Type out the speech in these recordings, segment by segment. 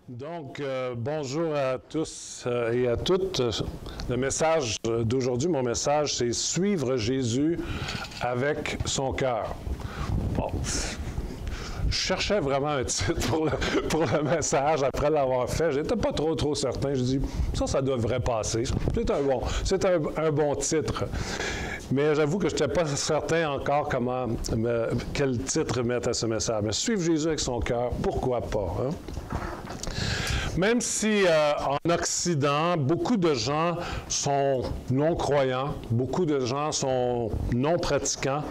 Donc, bonjour à tous et à toutes. Le message d'aujourd'hui, mon message, c'est « Suivre Jésus avec son cœur ». Bon, je cherchais vraiment un titre pour le message après l'avoir fait. J'étais pas trop certain. Je dis, ça devrait passer. C'est un bon titre. Mais j'avoue que je n'étais pas certain encore quel titre mettre à ce message. Mais suivre Jésus avec son cœur, pourquoi pas, hein? Même si en Occident, beaucoup de gens sont non-croyants, beaucoup de gens sont non-pratiquants,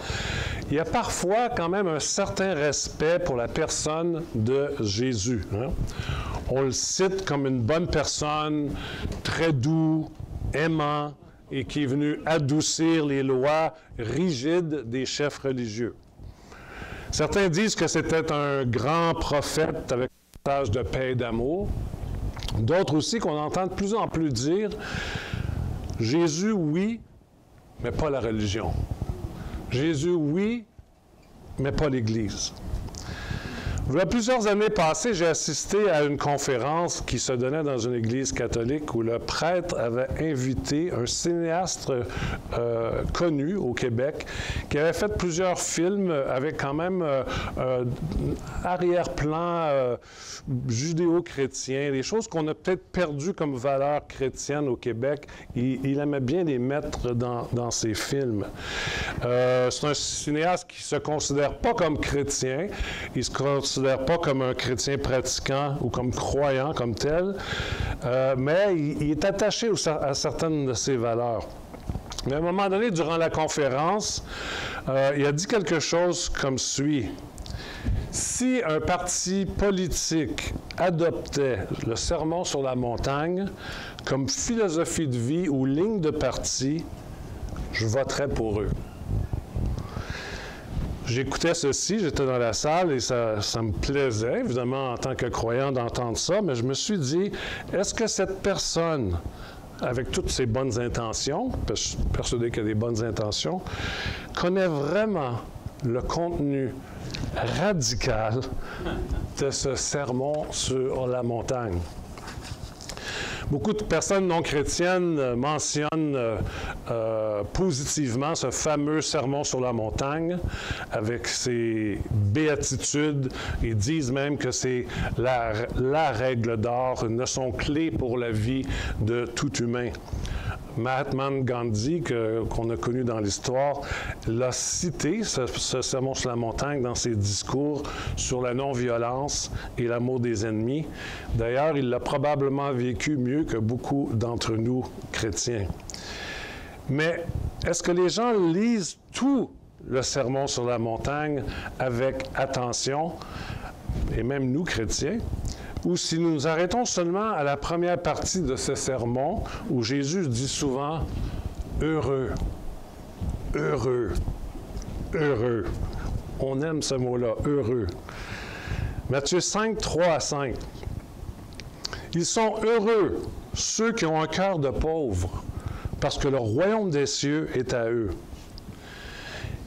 il y a parfois quand même un certain respect pour la personne de Jésus, hein? On le cite comme une bonne personne, très doux, aimant, et qui est venu adoucir les lois rigides des chefs religieux. Certains disent que c'était un grand prophète avec un message de paix et d'amour. D'autres aussi qu'on entend de plus en plus dire « Jésus, oui, mais pas la religion. Jésus, oui, mais pas l'Église. » Il y a plusieurs années passées, j'ai assisté à une conférence qui se donnait dans une église catholique où le prêtre avait invité un cinéaste connu au Québec qui avait fait plusieurs films avec quand même arrière-plan judéo-chrétien, des choses qu'on a peut-être perdues comme valeurs chrétiennes au Québec. Il aimait bien les mettre dans ses films. C'est un cinéaste qui ne se considère pas comme chrétien, il se considère pas comme un chrétien pratiquant ou comme croyant comme tel, mais il est attaché à certaines de ses valeurs. Mais à un moment donné, durant la conférence, il a dit quelque chose comme suit. Si un parti politique adoptait le Sermon sur la montagne comme philosophie de vie ou ligne de parti, je voterais pour eux. J'écoutais ceci, j'étais dans la salle et ça me plaisait, évidemment, en tant que croyant, d'entendre ça, mais je me suis dit, est-ce que cette personne, avec toutes ses bonnes intentions, parce que je suis persuadé qu'il y a des bonnes intentions, connaît vraiment le contenu radical de ce sermon sur la montagne? Beaucoup de personnes non chrétiennes mentionnent positivement ce fameux sermon sur la montagne avec ses béatitudes et disent même que c'est la règle d'or, une leçon clé pour la vie de tout humain. Mahatma Gandhi, qu'on a connu dans l'histoire, l'a cité, ce sermon sur la montagne, dans ses discours sur la non-violence et l'amour des ennemis. D'ailleurs, il l'a probablement vécu mieux que beaucoup d'entre nous chrétiens. Mais est-ce que les gens lisent tout le sermon sur la montagne avec attention, et même nous chrétiens? Ou si nous nous arrêtons seulement à la première partie de ce sermon où Jésus dit souvent « heureux, heureux, heureux ». On aime ce mot-là, « heureux ». Matthieu 5, 3 à 5. « Ils sont heureux, ceux qui ont un cœur de pauvre, parce que le royaume des cieux est à eux.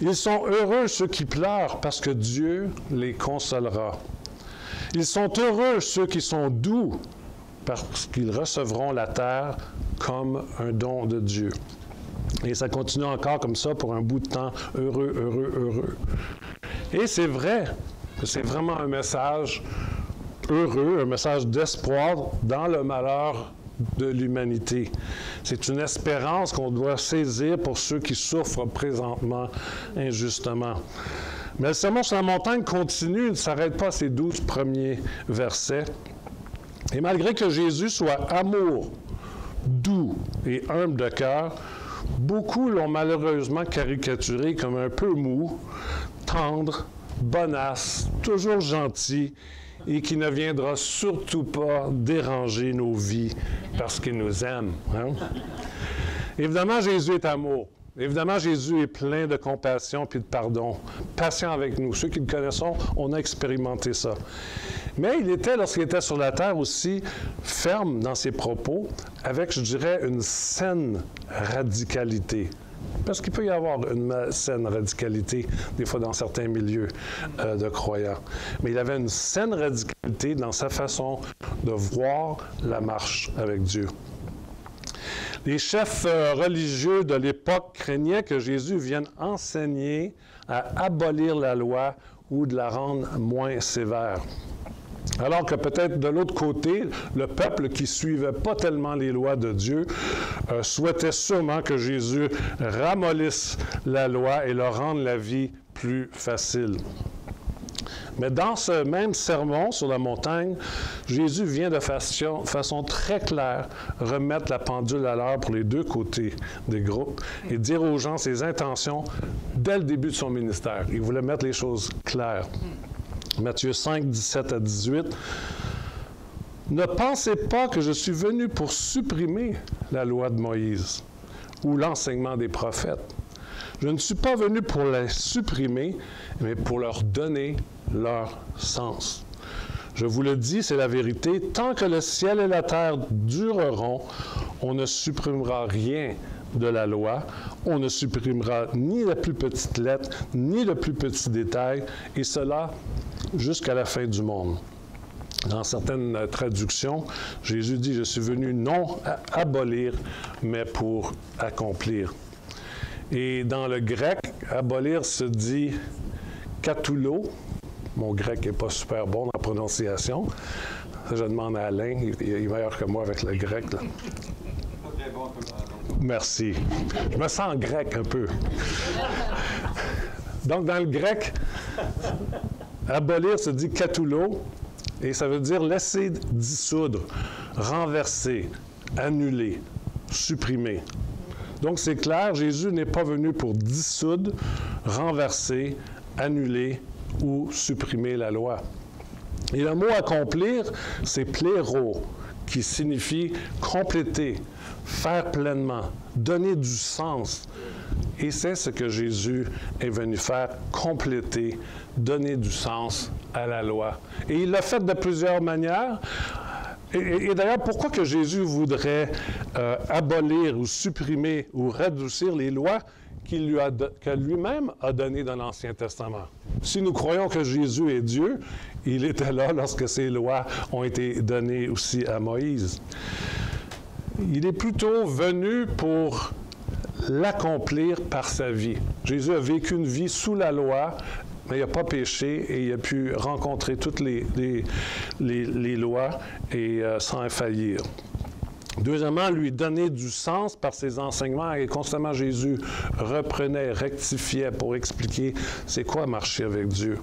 Ils sont heureux, ceux qui pleurent, parce que Dieu les consolera. Ils sont heureux, ceux qui sont doux, parce qu'ils recevront la terre comme un don de Dieu. » Et ça continue encore comme ça pour un bout de temps. Heureux, heureux, heureux. Et c'est vrai, c'est vraiment un message heureux, un message d'espoir dans le malheur de l'humanité. C'est une espérance qu'on doit saisir pour ceux qui souffrent présentement injustement. Mais le sermon sur la montagne continue, il ne s'arrête pas à ces 12 premiers versets. Et malgré que Jésus soit amour, doux et humble de cœur, beaucoup l'ont malheureusement caricaturé comme un peu mou, tendre, bonasse, toujours gentil, et qui ne viendra surtout pas déranger nos vies parce qu'il nous aime, hein? Évidemment, Jésus est amour. Évidemment, Jésus est plein de compassion puis de pardon, patient avec nous. Ceux qui le connaissent, on a expérimenté ça. Mais il était, lorsqu'il était sur la terre aussi, ferme dans ses propos, avec, je dirais, une saine radicalité. Parce qu'il peut y avoir une saine radicalité, des fois dans certains milieux de croyants. Mais il avait une saine radicalité dans sa façon de voir la marche avec Dieu. Les chefs religieux de l'époque craignaient que Jésus vienne enseigner à abolir la loi ou de la rendre moins sévère. Alors que peut-être de l'autre côté, le peuple qui ne suivait pas tellement les lois de Dieu souhaitait sûrement que Jésus ramollisse la loi et leur rende la vie plus facile. Mais dans ce même sermon sur la montagne, Jésus vient de façon très claire remettre la pendule à l'heure pour les deux côtés des groupes et dire aux gens ses intentions dès le début de son ministère. Il voulait mettre les choses claires. Matthieu 5, 17 à 18. « Ne pensez pas que je suis venu pour supprimer la loi de Moïse ou l'enseignement des prophètes. Je ne suis pas venu pour les supprimer, mais pour leur donner leur sens. Je vous le dis, c'est la vérité, tant que le ciel et la terre dureront, on ne supprimera rien de la loi, on ne supprimera ni la plus petite lettre, ni le plus petit détail, et cela jusqu'à la fin du monde. » Dans certaines traductions, Jésus dit « Je suis venu non à abolir, mais pour accomplir. » Et dans le grec, abolir se dit katoulo. Mon grec n'est pas super bon dans la prononciation. Je demande à Alain, il est meilleur que moi avec le grec. Là. Merci. Je me sens grec un peu. Donc, dans le grec, abolir se dit katoulo, et ça veut dire laisser dissoudre, renverser, annuler, supprimer. Donc, c'est clair, Jésus n'est pas venu pour dissoudre, renverser, annuler ou supprimer la loi. Et le mot « accomplir », c'est « pléro », qui signifie compléter, faire pleinement, donner du sens. Et c'est ce que Jésus est venu faire, compléter, donner du sens à la loi. Et il l'a fait de plusieurs manières. Et d'ailleurs, pourquoi que Jésus voudrait abolir ou supprimer ou radoucir les lois que lui-même a données dans l'Ancien Testament? Si nous croyons que Jésus est Dieu, il était là lorsque ces lois ont été données aussi à Moïse. Il est plutôt venu pour l'accomplir par sa vie. Jésus a vécu une vie sous la loi, mais il n'a pas péché et il a pu rencontrer toutes les lois et sans faillir. Deuxièmement, lui donner du sens par ses enseignements et constamment Jésus reprenait, rectifiait pour expliquer c'est quoi marcher avec Dieu.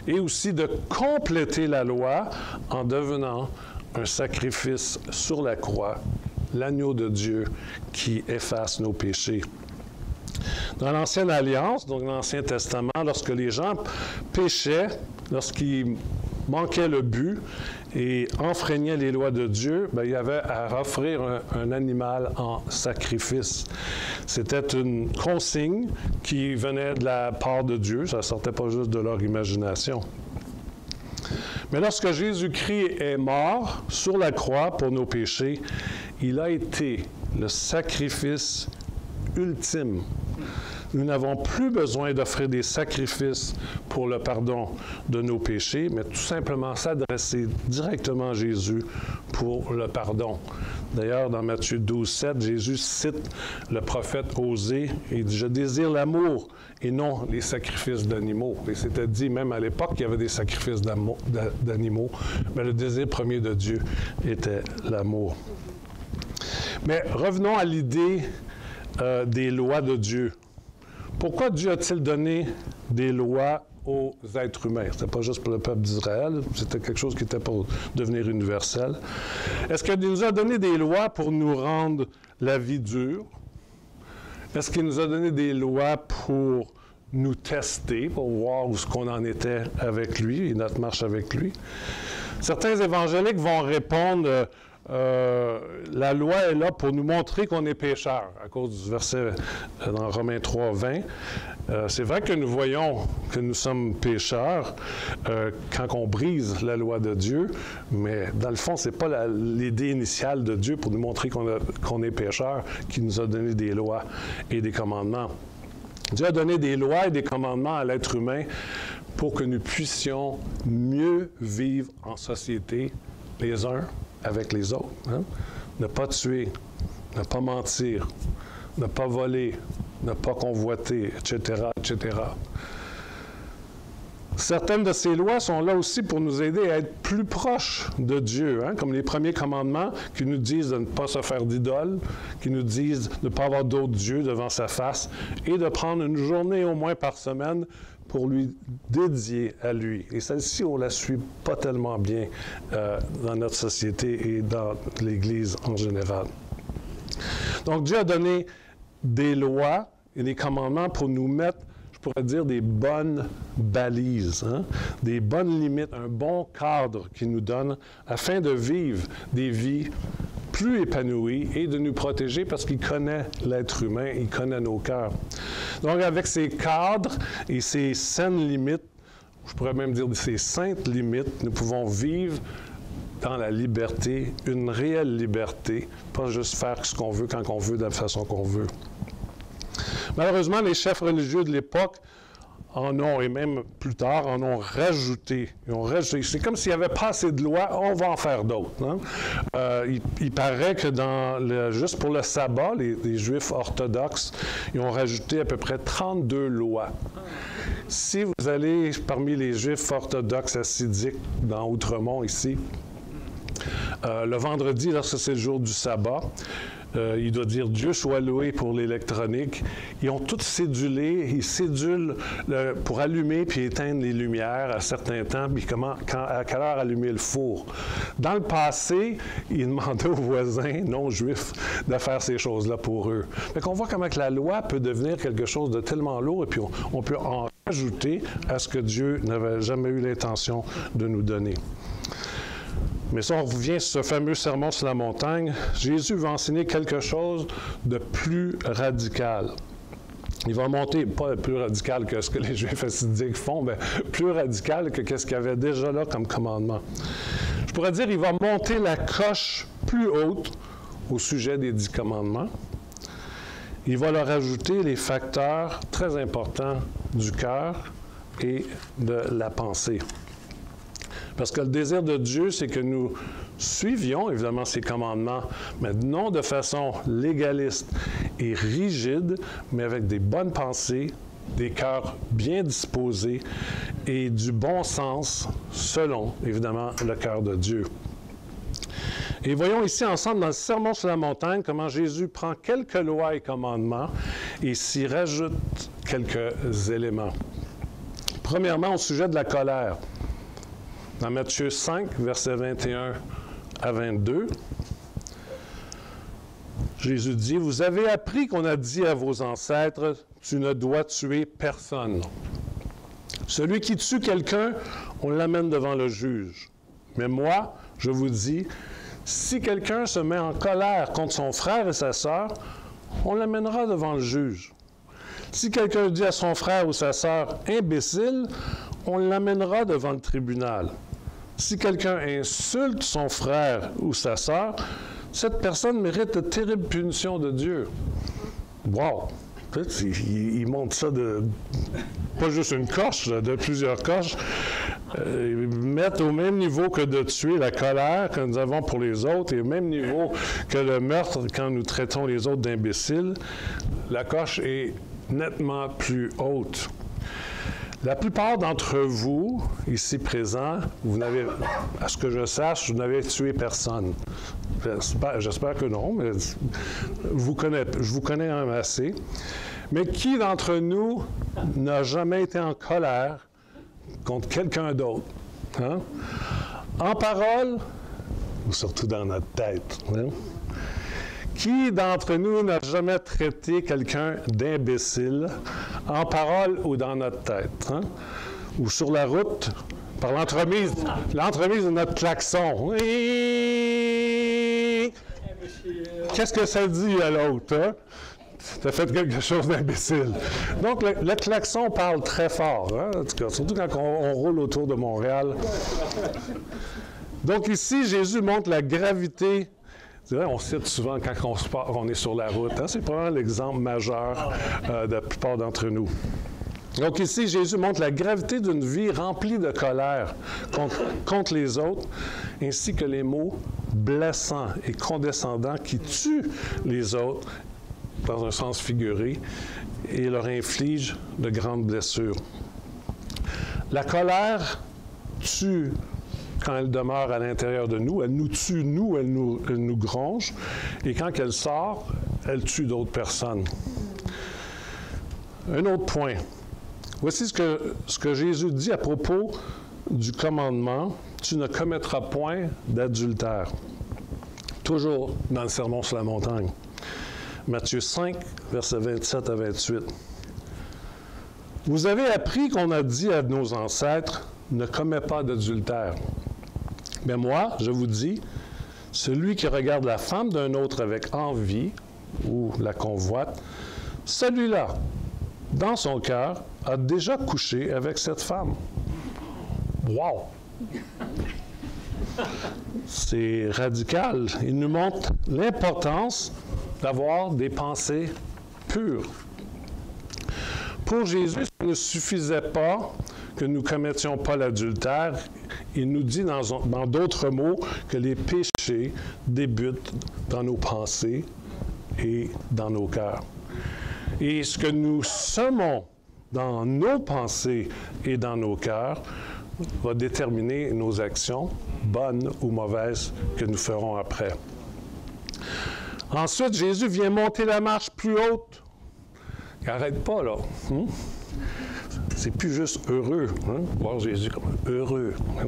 Et aussi de compléter la loi en devenant un sacrifice sur la croix, l'agneau de Dieu qui efface nos péchés. Dans l'Ancienne Alliance, donc l'Ancien Testament, lorsque les gens péchaient, lorsqu'ils manquaient le but et enfreignaient les lois de Dieu, bien, il y avait à offrir un animal en sacrifice. C'était une consigne qui venait de la part de Dieu, ça ne sortait pas juste de leur imagination. Mais lorsque Jésus-Christ est mort sur la croix pour nos péchés, il a été le sacrifice ultime. Nous n'avons plus besoin d'offrir des sacrifices pour le pardon de nos péchés, mais tout simplement s'adresser directement à Jésus pour le pardon. D'ailleurs, dans Matthieu 12, 7, Jésus cite le prophète Osée et dit « Je désire l'amour et non les sacrifices d'animaux. » Et c'était dit même à l'époque qu'il y avait des sacrifices d'animaux, mais le désir premier de Dieu était l'amour. Mais revenons à l'idée des lois de Dieu. Pourquoi Dieu a-t-il donné des lois aux êtres humains? Ce n'était pas juste pour le peuple d'Israël, c'était quelque chose qui était pour devenir universel. Est-ce qu'il nous a donné des lois pour nous rendre la vie dure? Est-ce qu'il nous a donné des lois pour nous tester, pour voir où ce qu'on en était avec lui et notre marche avec lui? Certains évangéliques vont répondre la loi est là pour nous montrer qu'on est pécheurs, à cause du verset dans Romains 3, 20. C'est vrai que nous voyons que nous sommes pécheurs quand on brise la loi de Dieu, mais dans le fond, ce n'est pas l'idée initiale de Dieu pour nous montrer qu'on est pécheurs qui nous a donné des lois et des commandements. Dieu a donné des lois et des commandements à l'être humain pour que nous puissions mieux vivre en société, les uns avec les autres. Hein? Ne pas tuer, ne pas mentir, ne pas voler, ne pas convoiter, etc., etc. Certaines de ces lois sont là aussi pour nous aider à être plus proches de Dieu, hein, comme les premiers commandements qui nous disent de ne pas se faire d'idole, qui nous disent de ne pas avoir d'autres dieux devant sa face et de prendre une journée au moins par semaine pour lui dédier à lui. Et celle-ci, on ne la suit pas tellement bien dans notre société et dans l'Église en général. Donc Dieu a donné des lois et des commandements pour nous mettre, je pourrais dire, des bonnes balises, hein? Des bonnes limites, un bon cadre qu'il nous donne afin de vivre des vies plus épanouies et de nous protéger parce qu'il connaît l'être humain, il connaît nos cœurs. Donc, avec ces cadres et ces saines limites, je pourrais même dire ces saintes limites, nous pouvons vivre dans la liberté, une réelle liberté, pas juste faire ce qu'on veut quand on veut, de la façon qu'on veut. Malheureusement, les chefs religieux de l'époque en ont, et même plus tard, en ont rajouté. C'est comme s'il n'y avait pas assez de lois, on va en faire d'autres. Hein? Il paraît que juste pour le sabbat, les Juifs orthodoxes, ils ont rajouté à peu près 32 lois. Si vous allez parmi les Juifs orthodoxes hassidiques dans Outremont, ici, le vendredi, lorsque c'est le jour du sabbat, il doit dire « Dieu soit loué pour l'électronique ». Ils ont tous cédulé, ils cédulent pour allumer puis éteindre les lumières à certains temps, puis à quelle heure allumer le four. Dans le passé, ils demandaient aux voisins non-juifs de faire ces choses-là pour eux. Fait qu'on voit comment que la loi peut devenir quelque chose de tellement lourd, et puis on peut en rajouter à ce que Dieu n'avait jamais eu l'intention de nous donner. Mais si on revient sur ce fameux sermon sur la montagne, Jésus va enseigner quelque chose de plus radical. Il va monter, pas plus radical que ce que les Juifs hassidiques font, mais plus radical que ce qu'il y avait déjà là comme commandement. Je pourrais dire qu'il va monter la coche plus haute au sujet des 10 commandements. Il va leur ajouter les facteurs très importants du cœur et de la pensée. Parce que le désir de Dieu, c'est que nous suivions évidemment ses commandements, mais non de façon légaliste et rigide, mais avec des bonnes pensées, des cœurs bien disposés et du bon sens, selon évidemment le cœur de Dieu. Et voyons ici ensemble dans le Sermon sur la montagne comment Jésus prend quelques lois et commandements et s'y rajoute quelques éléments. Premièrement, au sujet de la colère. Dans Matthieu 5, versets 21 à 22, Jésus dit, « Vous avez appris qu'on a dit à vos ancêtres, tu ne dois tuer personne. Celui qui tue quelqu'un, on l'amène devant le juge. Mais moi, je vous dis, si quelqu'un se met en colère contre son frère et sa sœur, on l'amènera devant le juge. Si quelqu'un dit à son frère ou sa sœur, imbécile, on l'amènera devant le tribunal. Si quelqu'un insulte son frère ou sa sœur, cette personne mérite de terribles punitions de Dieu. » Wow! Il montre ça de pas juste une coche, de plusieurs coches. Mettre au même niveau que de tuer la colère que nous avons pour les autres et au même niveau que le meurtre quand nous traitons les autres d'imbéciles, la coche est nettement plus haute. La plupart d'entre vous, ici présents, vous n'avez, à ce que je sache, vous n'avez tué personne. J'espère que non, mais je vous connais un assez. Mais qui d'entre nous n'a jamais été en colère contre quelqu'un d'autre? Hein? En parole, ou surtout dans notre tête? Hein? Qui d'entre nous n'a jamais traité quelqu'un d'imbécile, en parole ou dans notre tête? Hein? Ou sur la route, par l'entremise de notre klaxon. qu'est-ce que ça dit à l'autre? Hein? Tu as fait quelque chose d'imbécile. Donc, le klaxon parle très fort, hein? En tout cas, surtout quand on roule autour de Montréal. Donc, ici, Jésus montre la gravité. On cite souvent quand on est sur la route. Hein? C'est probablement l'exemple majeur de la plupart d'entre nous. Donc ici, Jésus montre la gravité d'une vie remplie de colère contre les autres, ainsi que les mots blessants et condescendants qui tuent les autres, dans un sens figuré, et leur infligent de grandes blessures. La colère tue quand elle demeure à l'intérieur de nous. Elle nous tue, elle nous gronge, et quand elle sort, elle tue d'autres personnes. Un autre point. Voici ce que Jésus dit à propos du commandement « Tu ne commettras point d'adultère ». Toujours dans le Sermon sur la montagne. Matthieu 5, versets 27 à 28. « Vous avez appris qu'on a dit à nos ancêtres « Ne commets pas d'adultère ». Mais moi, je vous dis, celui qui regarde la femme d'un autre avec envie ou la convoite, celui-là, dans son cœur, a déjà couché avec cette femme. Wow! C'est radical. Il nous montre l'importance d'avoir des pensées pures. Pour Jésus, ça ne suffisait pas que nous ne commettions pas l'adultère. Il nous dit dans d'autres mots que les péchés débutent dans nos pensées et dans nos cœurs. Et ce que nous semons dans nos pensées et dans nos cœurs va déterminer nos actions, bonnes ou mauvaises, que nous ferons après. Ensuite, Jésus vient monter la marche plus haute. Il n'arrête pas, là. C'est plus juste heureux, hein? Voir Jésus comme heureux. Hein?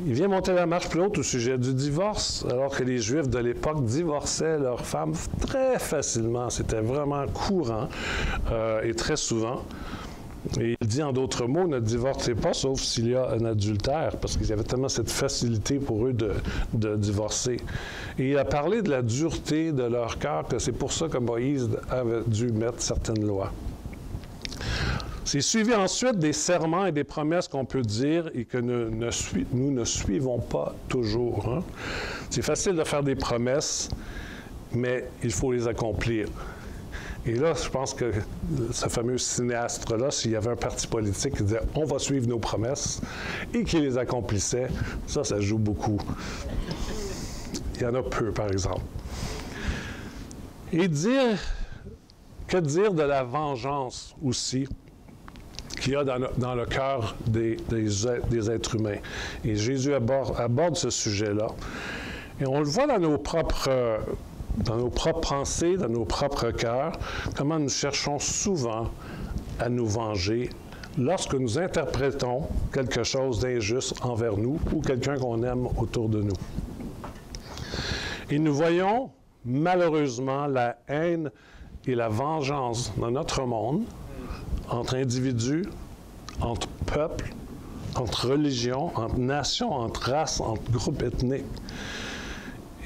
Il vient monter la marche plus haute au sujet du divorce, alors que les Juifs de l'époque divorçaient leurs femmes très facilement. C'était vraiment courant et très souvent. Et il dit en d'autres mots, ne divorcez pas, sauf s'il y a un adultère, parce qu'il y avait tellement cette facilité pour eux de divorcer. Et il a parlé de la dureté de leur cœur, que c'est pour ça que Moïse avait dû mettre certaines lois. C'est suivi ensuite des serments et des promesses qu'on peut dire et que nous ne suivons pas toujours. Hein? C'est facile de faire des promesses, mais il faut les accomplir. Et là, je pense que ce fameux cinéaste-là, s'il y avait un parti politique qui disait « on va suivre nos promesses » et qui les accomplissait, ça joue beaucoup. Il y en a peu, par exemple. Et que dire de la vengeance aussi qu'il y a dans le cœur des êtres humains. Et Jésus aborde ce sujet-là. Et on le voit dans nos propres pensées, dans nos propres cœurs, comment nous cherchons souvent à nous venger lorsque nous interprétons quelque chose d'injuste envers nous ou quelqu'un qu'on aime autour de nous. Et nous voyons malheureusement la haine et la vengeance dans notre monde, entre individus, entre peuples, entre religions, entre nations, entre races, entre groupes ethniques.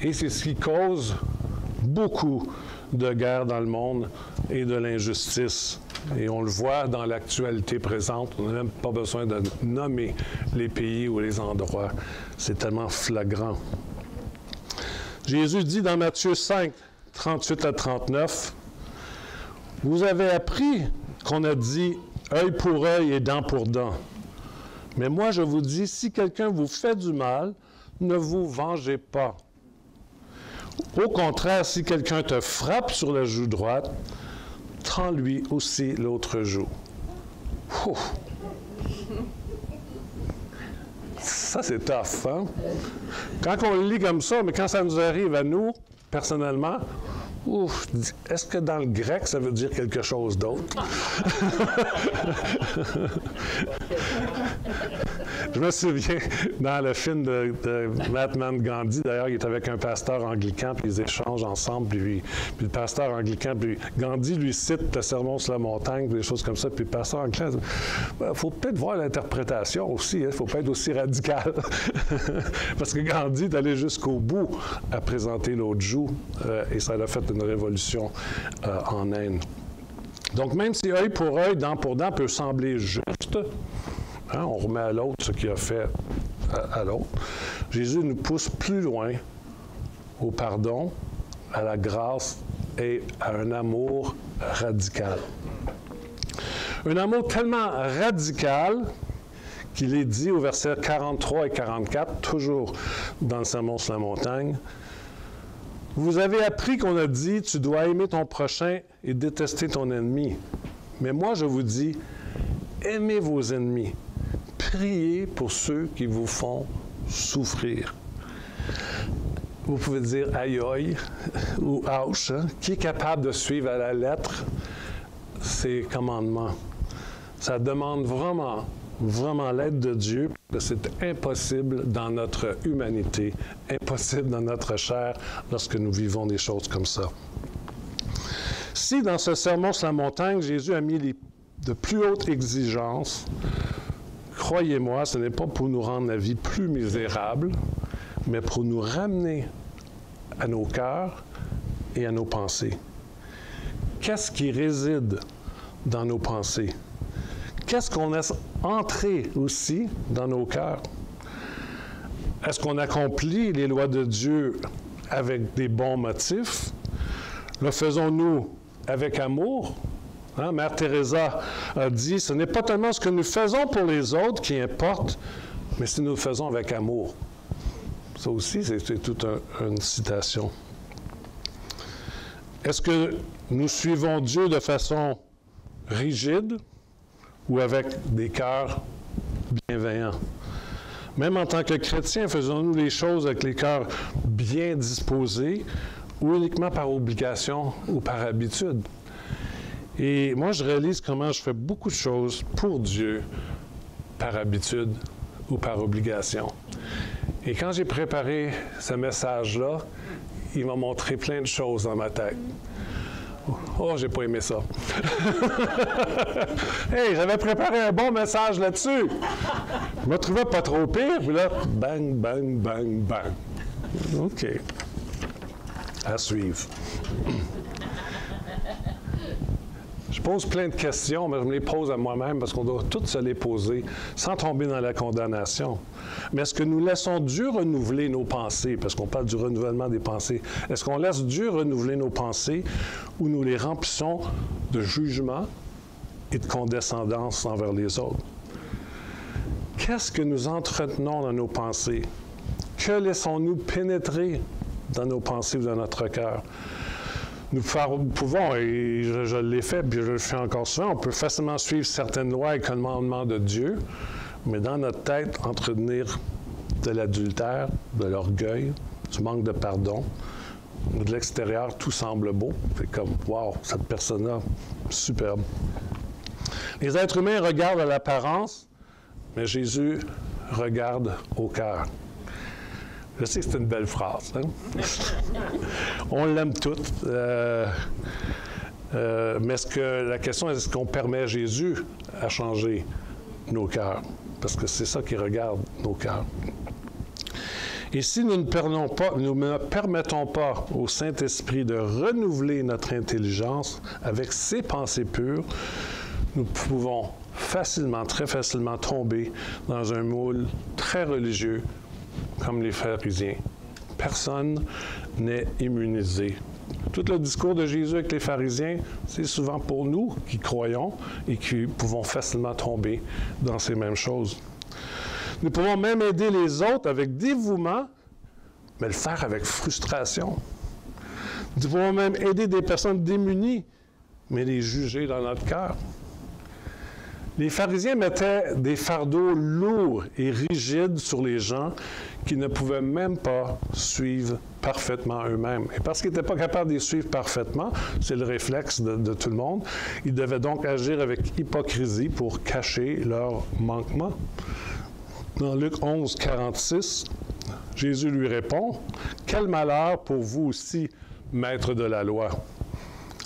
Et c'est ce qui cause beaucoup de guerres dans le monde et de l'injustice. Et on le voit dans l'actualité présente. On n'a même pas besoin de nommer les pays ou les endroits. C'est tellement flagrant. Jésus dit dans Matthieu 5, 38 à 39, « Vous avez appris qu'on a dit œil pour œil et dent pour dent. Mais moi, je vous dis, si quelqu'un vous fait du mal, ne vous vengez pas. Au contraire, si quelqu'un te frappe sur la joue droite, tends-lui aussi l'autre joue. » Ouf. Ça, c'est tough, hein? Quand on le lit comme ça, mais quand ça nous arrive à nous, personnellement, ouf, est-ce que dans le grec, ça veut dire quelque chose d'autre? Je me souviens, dans le film de Mahatma Gandhi, d'ailleurs, il est avec un pasteur anglican, puis ils échangent ensemble, puis le pasteur anglican, puis Gandhi lui cite le sermon sur la montagne, puis des choses comme ça, puis le pasteur anglican dit, il faut peut-être voir l'interprétation aussi, il ne faut pas être aussi radical. Parce que Gandhi est allé jusqu'au bout à présenter l'autre joue, et ça a fait une révolution en Inde. Donc, même si œil pour œil, dent pour dent peut sembler juste, hein, on remet à l'autre ce qu'il a fait à l'autre, Jésus nous pousse plus loin au pardon, à la grâce et à un amour radical. Un amour tellement radical qu'il est dit au verset 43 et 44, toujours dans le Sermon sur la montagne, « Vous avez appris qu'on a dit, tu dois aimer ton prochain et détester ton ennemi. Mais moi, je vous dis, aimez vos ennemis. Priez pour ceux qui vous font souffrir. » Vous pouvez dire « aïe aïe » ou « ouch hein? ». Qui est capable de suivre à la lettre ces commandements? Ça demande vraiment l'aide de Dieu, parce que c'est impossible dans notre humanité, impossible dans notre chair lorsque nous vivons des choses comme ça. Si dans ce sermon sur la montagne, Jésus a mis de plus hautes exigences, croyez-moi, ce n'est pas pour nous rendre la vie plus misérable, mais pour nous ramener à nos cœurs et à nos pensées. Qu'est-ce qui réside dans nos pensées? Qu'est-ce qu'on laisse entrer aussi dans nos cœurs? Est-ce qu'on accomplit les lois de Dieu avec des bons motifs? Le faisons-nous avec amour? Hein? Mère Teresa a dit, ce n'est pas tellement ce que nous faisons pour les autres qui importe, mais si nous le faisons avec amour. Ça aussi, c'est toute une citation. Est-ce que nous suivons Dieu de façon rigide ou avec des cœurs bienveillants? Même en tant que chrétiens, faisons-nous les choses avec les cœurs bien disposés ou uniquement par obligation ou par habitude? Et moi, je réalise comment je fais beaucoup de choses pour Dieu par habitude ou par obligation. Et quand j'ai préparé ce message-là, il m'a montré plein de choses dans ma tête. Oh, j'ai pas aimé ça. Hey, j'avais préparé un bon message là-dessus. Je me trouvais pas trop pire, puis là, bang, bang, bang, bang. OK. À suivre. Je pose plein de questions, mais je me les pose à moi-même parce qu'on doit toutes se les poser sans tomber dans la condamnation. Mais est-ce que nous laissons Dieu renouveler nos pensées, parce qu'on parle du renouvellement des pensées, est-ce qu'on laisse Dieu renouveler nos pensées ou nous les remplissons de jugement et de condescendance envers les autres? Qu'est-ce que nous entretenons dans nos pensées? Que laissons-nous pénétrer dans nos pensées ou dans notre cœur? Nous pouvons, et je l'ai fait, puis je le fais encore souvent, on peut facilement suivre certaines lois et commandements de Dieu, mais dans notre tête, entretenir de l'adultère, de l'orgueil, du manque de pardon. De l'extérieur, tout semble beau. C'est comme, wow, cette personne-là, superbe. Les êtres humains regardent à l'apparence, mais Jésus regarde au cœur. Je sais que c'est une belle phrase. Hein? On l'aime toutes. Mais la question est, est-ce qu'on permet à Jésus à changer nos cœurs? Parce que c'est ça qui regarde nos cœurs. Et si nous ne permettons pas au Saint-Esprit de renouveler notre intelligence avec ses pensées pures, nous pouvons très facilement tomber dans un moule très religieux comme les pharisiens. Personne n'est immunisé. Tout le discours de Jésus avec les pharisiens, c'est souvent pour nous qui croyons et qui pouvons facilement tomber dans ces mêmes choses. Nous pouvons même aider les autres avec dévouement, mais le faire avec frustration. Nous pouvons même aider des personnes démunies, mais les juger dans notre cœur. Les pharisiens mettaient des fardeaux lourds et rigides sur les gens qui ne pouvaient même pas suivre parfaitement eux-mêmes. Et parce qu'ils n'étaient pas capables de les suivre parfaitement, c'est le réflexe de tout le monde, ils devaient donc agir avec hypocrisie pour cacher leurs manquements. Dans Luc 11, 46, Jésus lui répond, « Quel malheur pour vous aussi, maître de la loi!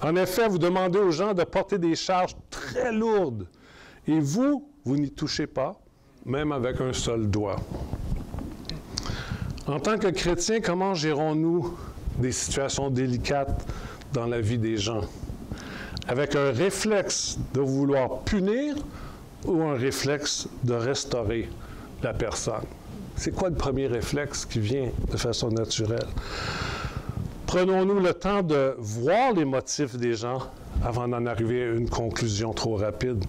En effet, vous demandez aux gens de porter des charges très lourdes, et vous n'y touchez pas, même avec un seul doigt. » En tant que chrétiens, comment gérons-nous des situations délicates dans la vie des gens? Avec un réflexe de vouloir punir ou un réflexe de restaurer la personne? C'est quoi le premier réflexe qui vient de façon naturelle? Prenons-nous le temps de voir les motifs des gens avant d'en arriver à une conclusion trop rapide?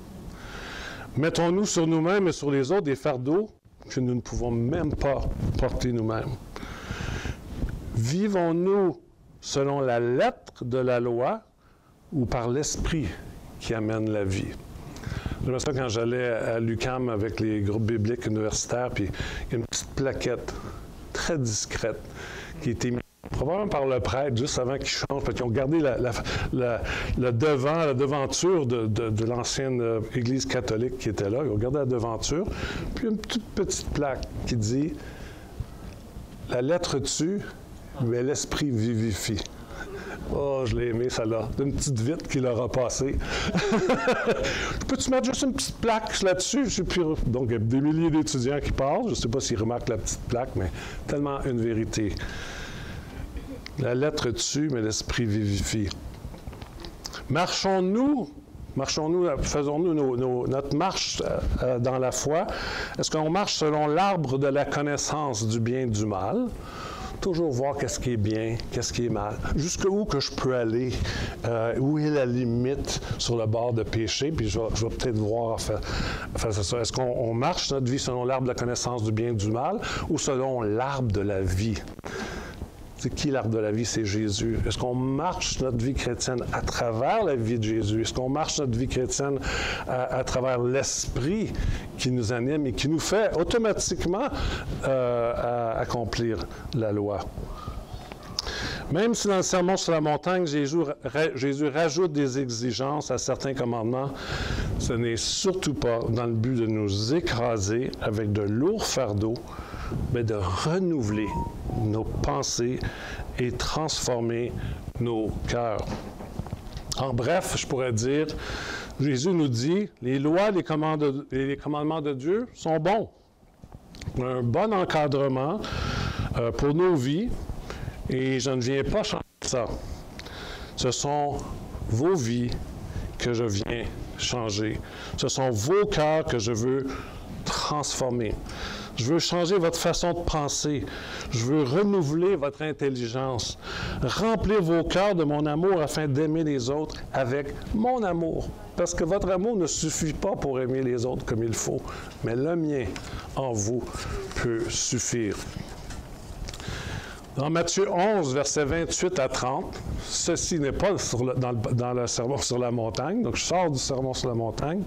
Mettons-nous sur nous-mêmes et sur les autres des fardeaux que nous ne pouvons même pas porter nous-mêmes? Vivons-nous selon la lettre de la loi ou par l'esprit qui amène la vie? J'aimais ça quand j'allais à l'UQAM avec les groupes bibliques universitaires, puis il y a une petite plaquette très discrète qui a été mise probablement par le prêtre juste avant qu'il change, parce qu'ils ont gardé la devanture de l'ancienne Église catholique qui était là. Ils ont gardé la devanture, puis une toute petite plaque qui dit « La lettre tue, mais l'esprit vivifie. » Oh, je l'ai aimé, celle-là. Une petite vitre qui leur a passé. Peux-tu mettre juste une petite plaque là-dessus? Donc, il y a des milliers d'étudiants qui parlent. Je ne sais pas s'ils remarquent la petite plaque, mais tellement une vérité. La lettre tue, mais l'esprit vivifie. Faisons-nous notre marche dans la foi? Est-ce qu'on marche selon l'arbre de la connaissance du bien et du mal? Toujours voir qu'est-ce qui est bien, qu'est-ce qui est mal. Jusqu'où que je peux aller, où est la limite sur le bord de péché, puis je vais peut-être voir face à ça. Est-ce qu'on marche notre vie selon l'arbre de la connaissance du bien et du mal ou selon l'arbre de la vie? C'est qui l'arbre de la vie? C'est Jésus. Est-ce qu'on marche notre vie chrétienne à travers la vie de Jésus? Est-ce qu'on marche notre vie chrétienne à travers l'Esprit qui nous anime et qui nous fait automatiquement accomplir la loi? Même si dans le Sermon sur la montagne, Jésus rajoute des exigences à certains commandements, ce n'est surtout pas dans le but de nous écraser avec de lourds fardeaux, mais de renouveler nos pensées et transformer nos cœurs. En bref, je pourrais dire, Jésus nous dit, les lois et les commandements de Dieu sont bons. Un bon encadrement pour nos vies, et je ne viens pas changer ça. Ce sont vos vies que je viens changer. Ce sont vos cœurs que je veux transformer. Je veux changer votre façon de penser. Je veux renouveler votre intelligence. Remplir vos cœurs de mon amour afin d'aimer les autres avec mon amour. Parce que votre amour ne suffit pas pour aimer les autres comme il faut, mais le mien en vous peut suffire. Dans Matthieu 11, versets 28 à 30, ceci n'est pas dans le Sermon sur la montagne, donc je sors du Sermon sur la montagne.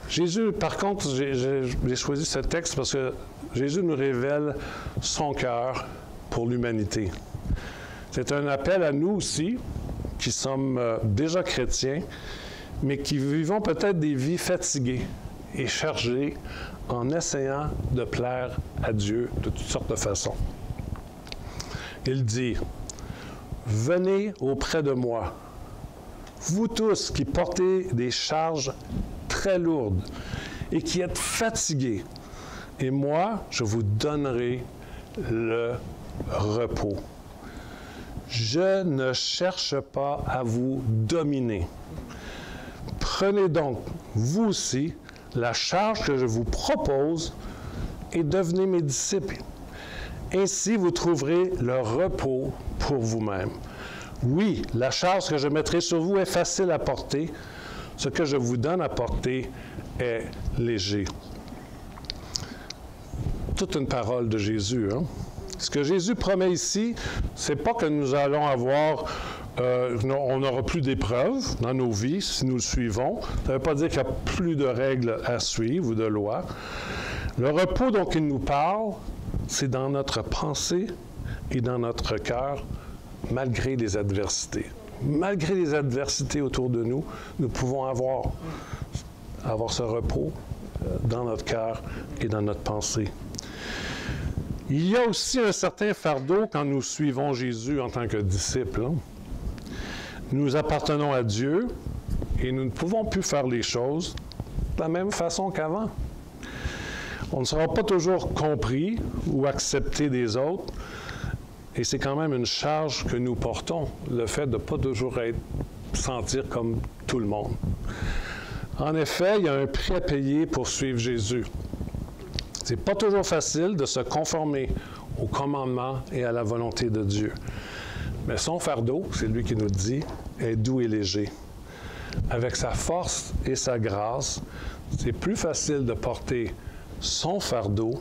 Jésus, par contre, j'ai choisi ce texte parce que Jésus nous révèle son cœur pour l'humanité. C'est un appel à nous aussi, qui sommes déjà chrétiens, mais qui vivons peut-être des vies fatiguées et chargées en essayant de plaire à Dieu de toutes sortes de façons. Il dit, « Venez auprès de moi, vous tous qui portez des charges très lourdes et qui êtes fatigués, et moi, je vous donnerai le repos. Je ne cherche pas à vous dominer. Prenez donc, vous aussi, la charge que je vous propose et devenez mes disciples. Ainsi, vous trouverez le repos pour vous-même. Oui, la charge que je mettrai sur vous est facile à porter. Ce que je vous donne à porter est léger. » Toute une parole de Jésus. Hein? Ce que Jésus promet ici, c'est pas que nous allons avoir, on n'aura plus d'épreuves dans nos vies si nous le suivons. Ça ne veut pas dire qu'il n'y a plus de règles à suivre ou de lois. Le repos dont il nous parle, c'est dans notre pensée et dans notre cœur, malgré les adversités. Malgré les adversités autour de nous, nous pouvons avoir ce repos dans notre cœur et dans notre pensée. Il y a aussi un certain fardeau quand nous suivons Jésus en tant que disciples. Nous appartenons à Dieu et nous ne pouvons plus faire les choses de la même façon qu'avant. On ne sera pas toujours compris ou accepté des autres, et c'est quand même une charge que nous portons, le fait de ne pas toujours sentir comme tout le monde. En effet, il y a un prix à payer pour suivre Jésus. C'est pas toujours facile de se conformer aux commandements et à la volonté de Dieu. Mais son fardeau, c'est lui qui nous le dit, est doux et léger. Avec sa force et sa grâce, c'est plus facile de porter son fardeau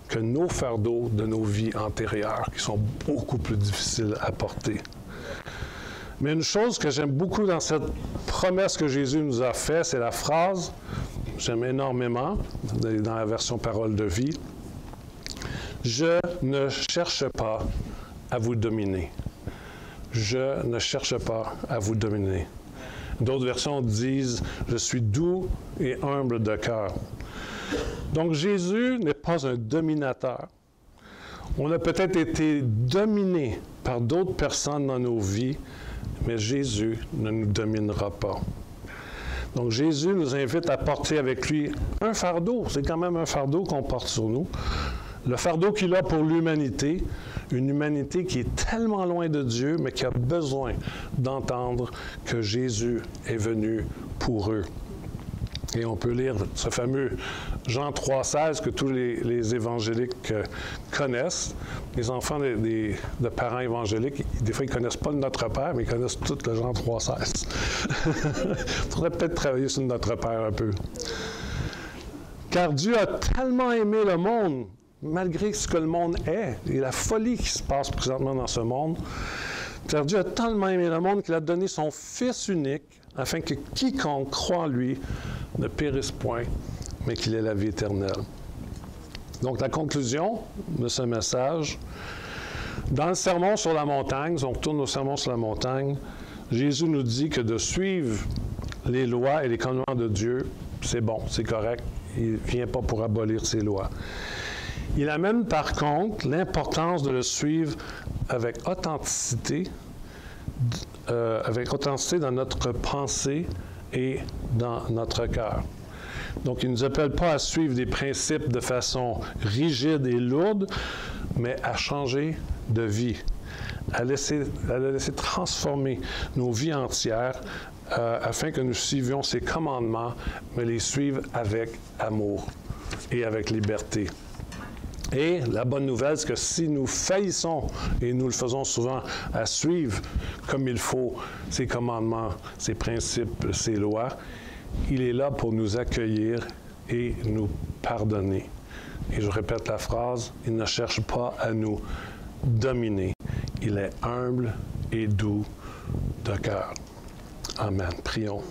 que nos fardeaux de nos vies antérieures, qui sont beaucoup plus difficiles à porter. Mais une chose que j'aime beaucoup dans cette promesse que Jésus nous a faite, c'est la phrase, j'aime énormément, dans la version Parole de vie, « Je ne cherche pas à vous dominer. Je ne cherche pas à vous dominer. » D'autres versions disent « Je suis doux et humble de cœur. » Donc Jésus n'est pas un dominateur. On a peut-être été dominé par d'autres personnes dans nos vies, mais Jésus ne nous dominera pas. Donc Jésus nous invite à porter avec lui un fardeau. C'est quand même un fardeau qu'on porte sur nous. Le fardeau qu'il a pour l'humanité, une humanité qui est tellement loin de Dieu, mais qui a besoin d'entendre que Jésus est venu pour eux. Et on peut lire ce fameux Jean 3,16 que tous les évangéliques connaissent. Les enfants de parents évangéliques, des fois, ils ne connaissent pas le Notre Père, mais ils connaissent tout le Jean 3,16. Il faudrait peut-être travailler sur le Notre Père un peu. Car Dieu a tellement aimé le monde, malgré ce que le monde est, et la folie qui se passe présentement dans ce monde, car Dieu a tellement aimé le monde qu'il a donné son Fils unique, afin que quiconque croit en lui ne périsse point, mais qu'il ait la vie éternelle. Donc, la conclusion de ce message, dans le Sermon sur la montagne, si on retourne au Sermon sur la montagne, Jésus nous dit que de suivre les lois et les commandements de Dieu, c'est bon, c'est correct. Il ne vient pas pour abolir ses lois. Il amène par contre l'importance de le suivre avec authenticité dans notre pensée et dans notre cœur. Donc, il ne nous appelle pas à suivre des principes de façon rigide et lourde, mais à changer de vie, à laisser transformer nos vies entières afin que nous suivions ses commandements, mais les suivre avec amour et avec liberté. Et la bonne nouvelle, c'est que si nous faillissons, et nous le faisons souvent, à suivre comme il faut ses commandements, ses principes, ses lois, il est là pour nous accueillir et nous pardonner. Et je répète la phrase, il ne cherche pas à nous dominer. Il est humble et doux de cœur. Amen. Prions.